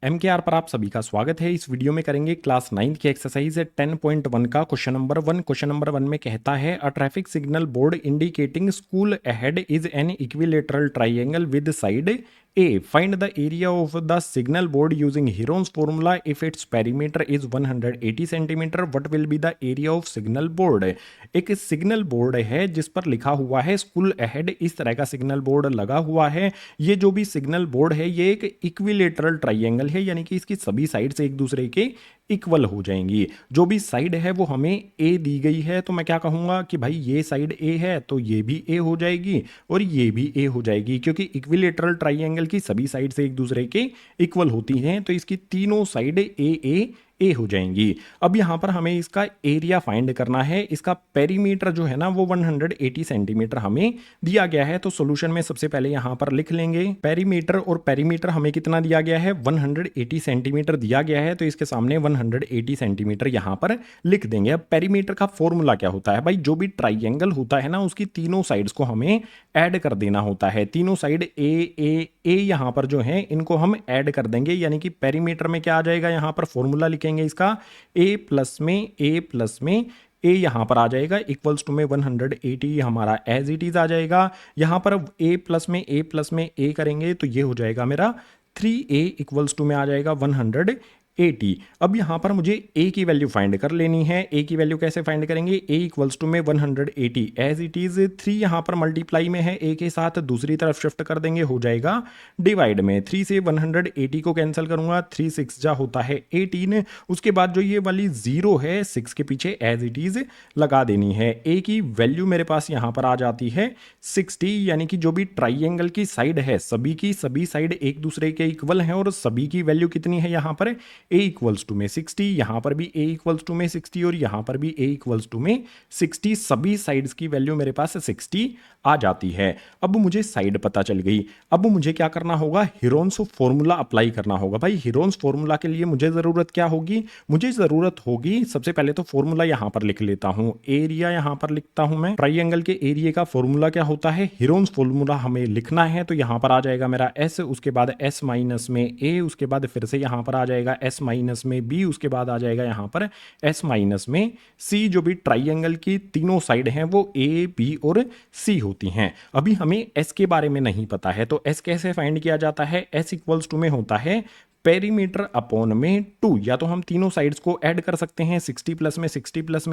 MKR पर आप सभी का स्वागत है। इस वीडियो में करेंगे क्लास 9 की एक्सरसाइज 10.1 का क्वेश्चन नंबर 1। क्वेश्चन नंबर 1 में कहता है a traffic signal board indicating school ahead is an equilateral triangle with side A. Find the area of the signal board using Heron's formula if its perimeter is 180 centimetre what will be the area of signal board. एक signal board है जिस पर लिखा हुआ है school ahead, इस तरह का सिग्नल बोर्ड लगा हुआ है। ये जो भी सिग्नल बोर्ड है ये एक इक्विलेटरल ट्राइंगल है, यानी कि इसकी सभी साइड से एक दूसरे के इक्वल हो जाएंगी। जो भी साइड है वो हमें ए दी गई है, तो मैं क्या कहूंगा कि भाई ये साइड ए है तो ये भी ए हो जाएगी और ये भी ए हो जाएगी, क्योंकि इक्विलेटरल ट्राइंगल की सभी साइड से एक दूसरे के इक्वल होती हैं, तो इसकी तीनों साइड ए हो जाएंगी। अब यहां पर हमें इसका एरिया फाइंड करना है। इसका पेरीमीटर जो है ना वो 180 सेंटीमीटर हमें दिया गया है, तो सॉल्यूशन में सबसे पहले यहां पर लिख लेंगे पेरीमीटर, और पेरीमीटर हमें कितना दिया गया है 180 सेंटीमीटर दिया गया है, तो इसके सामने 180 सेंटीमीटर यहां पर लिख देंगे। अब पेरीमीटर का फॉर्मूला क्या होता है भाई, जो भी ट्राइंगल होता है ना उसकी तीनों साइड्स को हमें ऐड कर देना होता है। तीनों साइड ए यहां पर जो है इनको हम ऐड कर देंगे, यानी कि पेरीमीटर में क्या आ जाएगा, यहां पर फॉर्मूला लिखेंगे इसका ए प्लस में ए यहां पर आ जाएगा इक्वल्स टू में 180 हमारा एज इट इज आ जाएगा। यहां पर ए प्लस में ए करेंगे तो ये हो जाएगा मेरा 3a इक्वल्स टू में आ जाएगा 180। अब यहां पर मुझे a की वैल्यू फाइंड कर लेनी है। a की वैल्यू कैसे फाइंड करेंगे, a इक्वल्स टू में 180 एज इट इज 3 यहां पर मल्टीप्लाई में है a के साथ, दूसरी तरफ शिफ्ट कर देंगे हो जाएगा डिवाइड में। 3 से 180 को कैंसिल करूंगा, 3 6 जा होता है 18। उसके बाद जो ये वाली 0 है 6 के पीछे एज इट इज लगा देनी है। a की वैल्यू मेरे पास यहां पर आ जाती है 60, यानी कि जो भी ट्राइंगल की साइड है सभी की सभी साइड एक दूसरे के इक्वल हैं और सभी की वैल्यू कितनी है यहां पर a इक्वल्स टू में 60, यहां पर भी a इक्वल्स टू में 60 और यहां पर भी a इक्वल्स टू में 60। सभी साइड्स की वैल्यू मेरे पास 60 आ जाती है। अब मुझे साइड पता चल गई। अब मुझे क्या करना होगा, हीरोन्स फॉर्मूला अप्लाई करना होगा। भाई हीरोन्स फॉर्मूला के लिए मुझे जरूरत क्या होगी, मुझे जरूरत होगी सबसे पहले तो फॉर्मूला यहां पर लिख लेता हूं, एरिया यहां पर लिखता हूं मैं। ट्राइंगल के एरिया का फॉर्मूला क्या होता है, हीरोन्स फॉर्मूला हमें लिखना है, तो यहां पर आ जाएगा मेरा s, उसके बाद s माइनस में a, उसके बाद फिर से यहां पर आ जाएगा s माइनस में b, उसके बाद आ जाएगा यहां पर s माइनस में c। जो भी ट्राइंगल की तीनों साइड हैं वो a b और c होती हैं। अभी हमें s के बारे में नहीं पता है, तो s कैसे फाइंड किया जाता है, s इक्वल्स टू में होता है पेरीमीटर अपॉन में 2। या तो हम तीनों साइड्स को ऐड कर सकते हैं, 60 प्लस में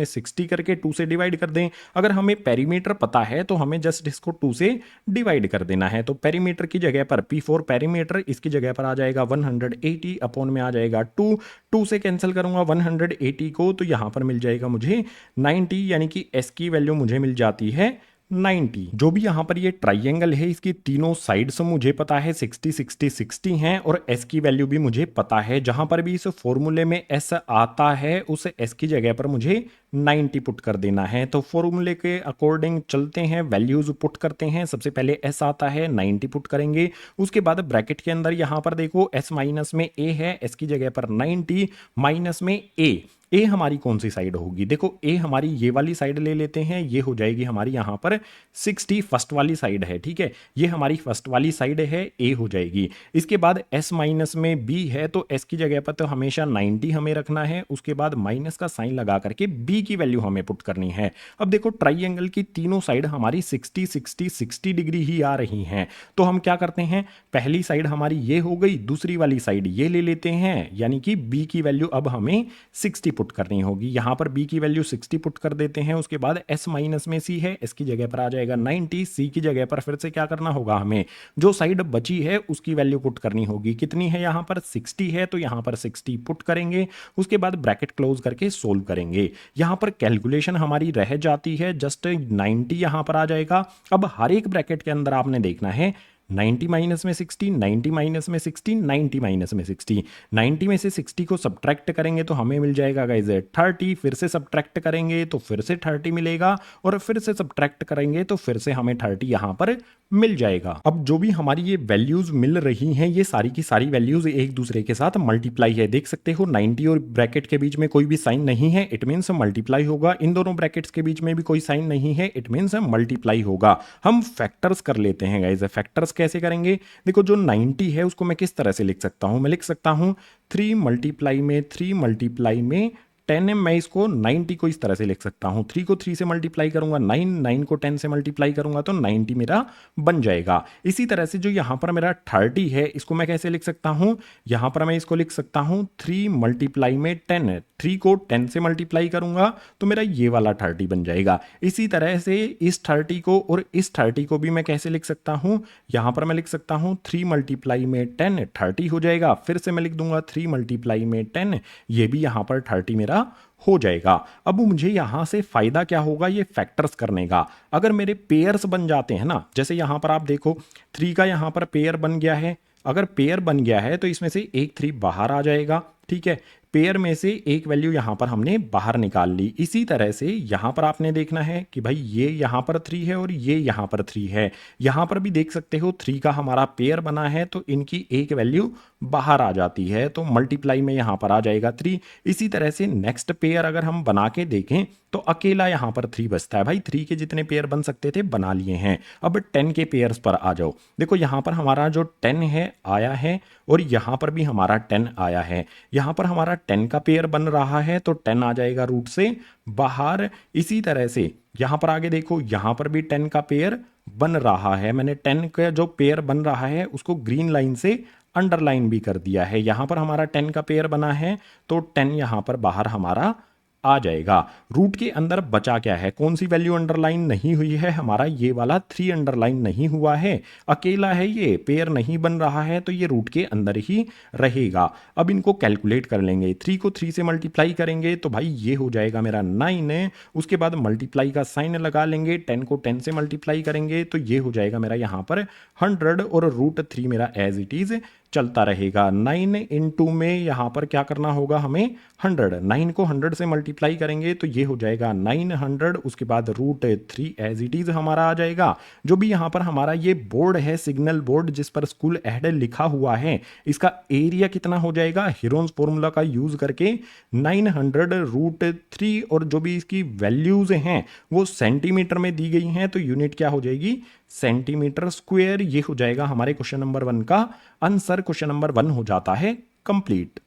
60 करके 2 से डिवाइड कर दें। अगर हमें पेरीमीटर पता है तो हमें जस्ट इसको 2 से डिवाइड कर देना है। तो पेरीमीटर की जगह पर P4 पेरीमीटर, इसकी जगह पर आ जाएगा 180 अपॉन में आ जाएगा 2 से कैंसिल करूंगा 180 को, तो यहां पर मिल जाएगा मुझे 90, यानी कि s की वैल्यू मुझे मिल जाती है 90। जो भी यहां पर ये ट्राइंगल है इसकी तीनों साइड्स मुझे पता है 60 60 60 हैं, और s की वैल्यू भी मुझे पता है। जहां पर भी इस फॉर्मूले में s आता है उस s की जगह पर मुझे 90 पुट कर देना है। तो फॉर्मूले के अकॉर्डिंग चलते हैं, वैल्यूज पुट करते हैं। सबसे पहले s आता है 90 पुट करेंगे, उसके बाद ब्रैकेट के अंदर यहां पर देखो s माइनस में a है, s की जगह पर 90 माइनस में a हमारी कौन सी साइड होगी, देखो a हमारी ये वाली साइड ले लेते हैं, ये हो जाएगी हमारी यहां पर 60 फर्स्ट वाली साइड है, ठीक है, ये हमारी फर्स्ट वाली साइड है, a हो जाएगी। इसके बाद s माइनस में b है, तो s की जगह पर तो हमेशा 90 हमें रखना है, उसके बाद माइनस का साइन लगा करके b की वैल्यू हमें पुट करनी है। अब देखो ट्राइंगल की तीनों साइड हमारी 60 60 60 डिग्री ही आ रही हैं, तो हम क्या करते हैं, पहली साइड हमारी ये हो गई, दूसरी वाली साइड ये ले लेते हैं, यानी कि b की वैल्यू अब हमें 60 पुट करनी होगी। यहां पर b की वैल्यू 60 पुट कर देते हैं, उसके बाद s माइनस में c है, s की जगह पर आ जाएगा 90, c की जगह पर फिर से क्या करना होगा, हमें जो साइड बची है उसकी वैल्यू पुट करनी होगी। कितनी है, यहां पर 60 है, तो यहां पर 60 पुट करेंगे, उसके बाद ब्रैकेट क्लोज करके सोल्व करेंगे। यहां पर कैलकुलेशन हमारी रह जाती है, जस्ट 90 यहां पर आ जाएगा। अब हर एक ब्रैकेट के अंदर आपने देखना है 90 माइनस में 60, 90 माइनस में 60, 90 माइनस में 60, 90 में से 60 को सब्ट्रैक्ट करेंगे तो हमें मिल जाएगा गाइस 30, फिर से सब्ट्रैक्ट करेंगे तो फिर से 30 मिलेगा, और फिर से सब्ट्रैक्ट करेंगे तो फिर से हमें 30 यहां पर मिल जाएगा। अब जो भी हमारी ये वैल्यूज मिल रही हैं ये सारी की सारी वैल्यूज एक दूसरे के साथ मल्टीप्लाई है, देख सकते हो 90 और ब्रैकेट के बीच में कोई भी साइन नहीं है, इट मीन्स मल्टीप्लाई होगा। इन दोनों ब्रैकेट्स के बीच में भी कोई साइन नहीं है, इट मीन्स मल्टीप्लाई होगा। हम फैक्टर्स कर लेते हैं गाइस, फैक्टर्स कैसे करेंगे? देखो जो 90 है उसको मैं किस तरह से लिख सकता हूँ? मैं लिख सकता हूँ 3 मल्टीप्लाई में 3 मल्टीप्लाई में 10 मैं इसको 90 को इस तरह से लिख सकता हूँ। 3 को 3 से मल्टीप्लाई करूंगा 9, 9 को 10 से मल्टीप्लाई करूंगा तो 90 मेरा बन जाएगा। इसी तरह से जो यहाँ पर मेरा 30 है इसको मैं कैसे लिख सकता हूँ? यहाँ पर मैं इसको लिख सकता हूँ 3 मल्टीप्लाई में 10, 3 को 10 से मल्टीप्लाई करूंगा तो मेरा ये वाला 30 बन जाएगा। इसी तरह से इस 30 को और इस 30 को भी मैं कैसे लिख सकता हूँ? यहाँ पर मैं लिख सकता हूँ 3 मल्टीप्लाई में 10 30 हो जाएगा, फिर से मैं लिख दूंगा 3 मल्टीप्लाई में 10, ये भी यहाँ पर 30 मेरा हो जाएगा। अब मुझे यहां से फायदा क्या होगा? ये फैक्टर्स करने का। अगर मेरे पेयर्स बन जाते हैं ना, जैसे यहां पर आप देखो 3 का यहां पर पेयर बन गया है। अगर पेयर बन गया है तो इसमें से एक 3 बाहर आ जाएगा, ठीक है। पेयर में से एक वैल्यू यहां पर हमने बाहर निकाल ली। इसी तरह से यहां पर आपने देखना है कि भाई ये यहां पर 3 है और ये यहां पर 3 है। यहां पर भी देख सकते हो 3 का हमारा पेयर बना है तो इनकी एक वैल्यू बाहर आ जाती है, तो मल्टीप्लाई में यहां पर आ जाएगा 3। इसी तरह से नेक्स्ट पेयर अगर हम बना के देखें तो अकेला यहां पर 3 बचता है। भाई 3 के जितने पेयर बन सकते थे बना लिए हैं। अब 10 के पेयर्स पर आ जाओ। देखो यहां पर हमारा जो 10 है आया है और यहां पर भी हमारा 10 आया है। यहां पर हमारा 10 का पेयर बन रहा है तो 10 आ जाएगा रूट से बाहर। इसी तरह से यहां पर आगे देखो, यहां पर भी 10 का पेयर बन रहा है। मैंने 10 का जो पेयर बन रहा है उसको ग्रीन लाइन से अंडरलाइन भी कर दिया है। यहां पर हमारा 10 का पेयर बना है तो 10 यहां पर बाहर हमारा आ जाएगा। रूट के अंदर बचा क्या है? कौन सी वैल्यू अंडरलाइन नहीं हुई है? हमारा ये वाला 3 अंडरलाइन नहीं हुआ है, अकेला है, ये पेयर नहीं बन रहा है तो ये रूट के अंदर ही रहेगा। अब इनको कैलकुलेट कर लेंगे। 3 को 3 से मल्टीप्लाई करेंगे तो भाई ये हो जाएगा मेरा 9। उसके बाद मल्टीप्लाई का साइन लगा लेंगे, 10 को 10 से मल्टीप्लाई करेंगे तो ये हो जाएगा मेरा यहाँ पर 100 और रूट 3 मेरा एज इट इज चलता रहेगा। 9 इंटू में यहाँ पर क्या करना होगा हमें? 100। 9 को 100 से मल्टीप्लाई करेंगे तो ये हो जाएगा 900। उसके बाद रूट 3 एज इट इज हमारा आ जाएगा। जो भी यहाँ पर हमारा ये बोर्ड है, सिग्नल बोर्ड जिस पर स्कूल अहेड लिखा हुआ है, इसका एरिया कितना हो जाएगा? हीरोन्स फॉर्मूला का यूज करके 900 रूट 3 और जो भी इसकी वैल्यूज हैं वो सेंटीमीटर में दी गई हैं तो यूनिट क्या हो जाएगी? Centimetre square. ये हो जाएगा हमारे क्वेश्चन नंबर 1 का आंसर। क्वेश्चन नंबर 1 हो जाता है कंप्लीट।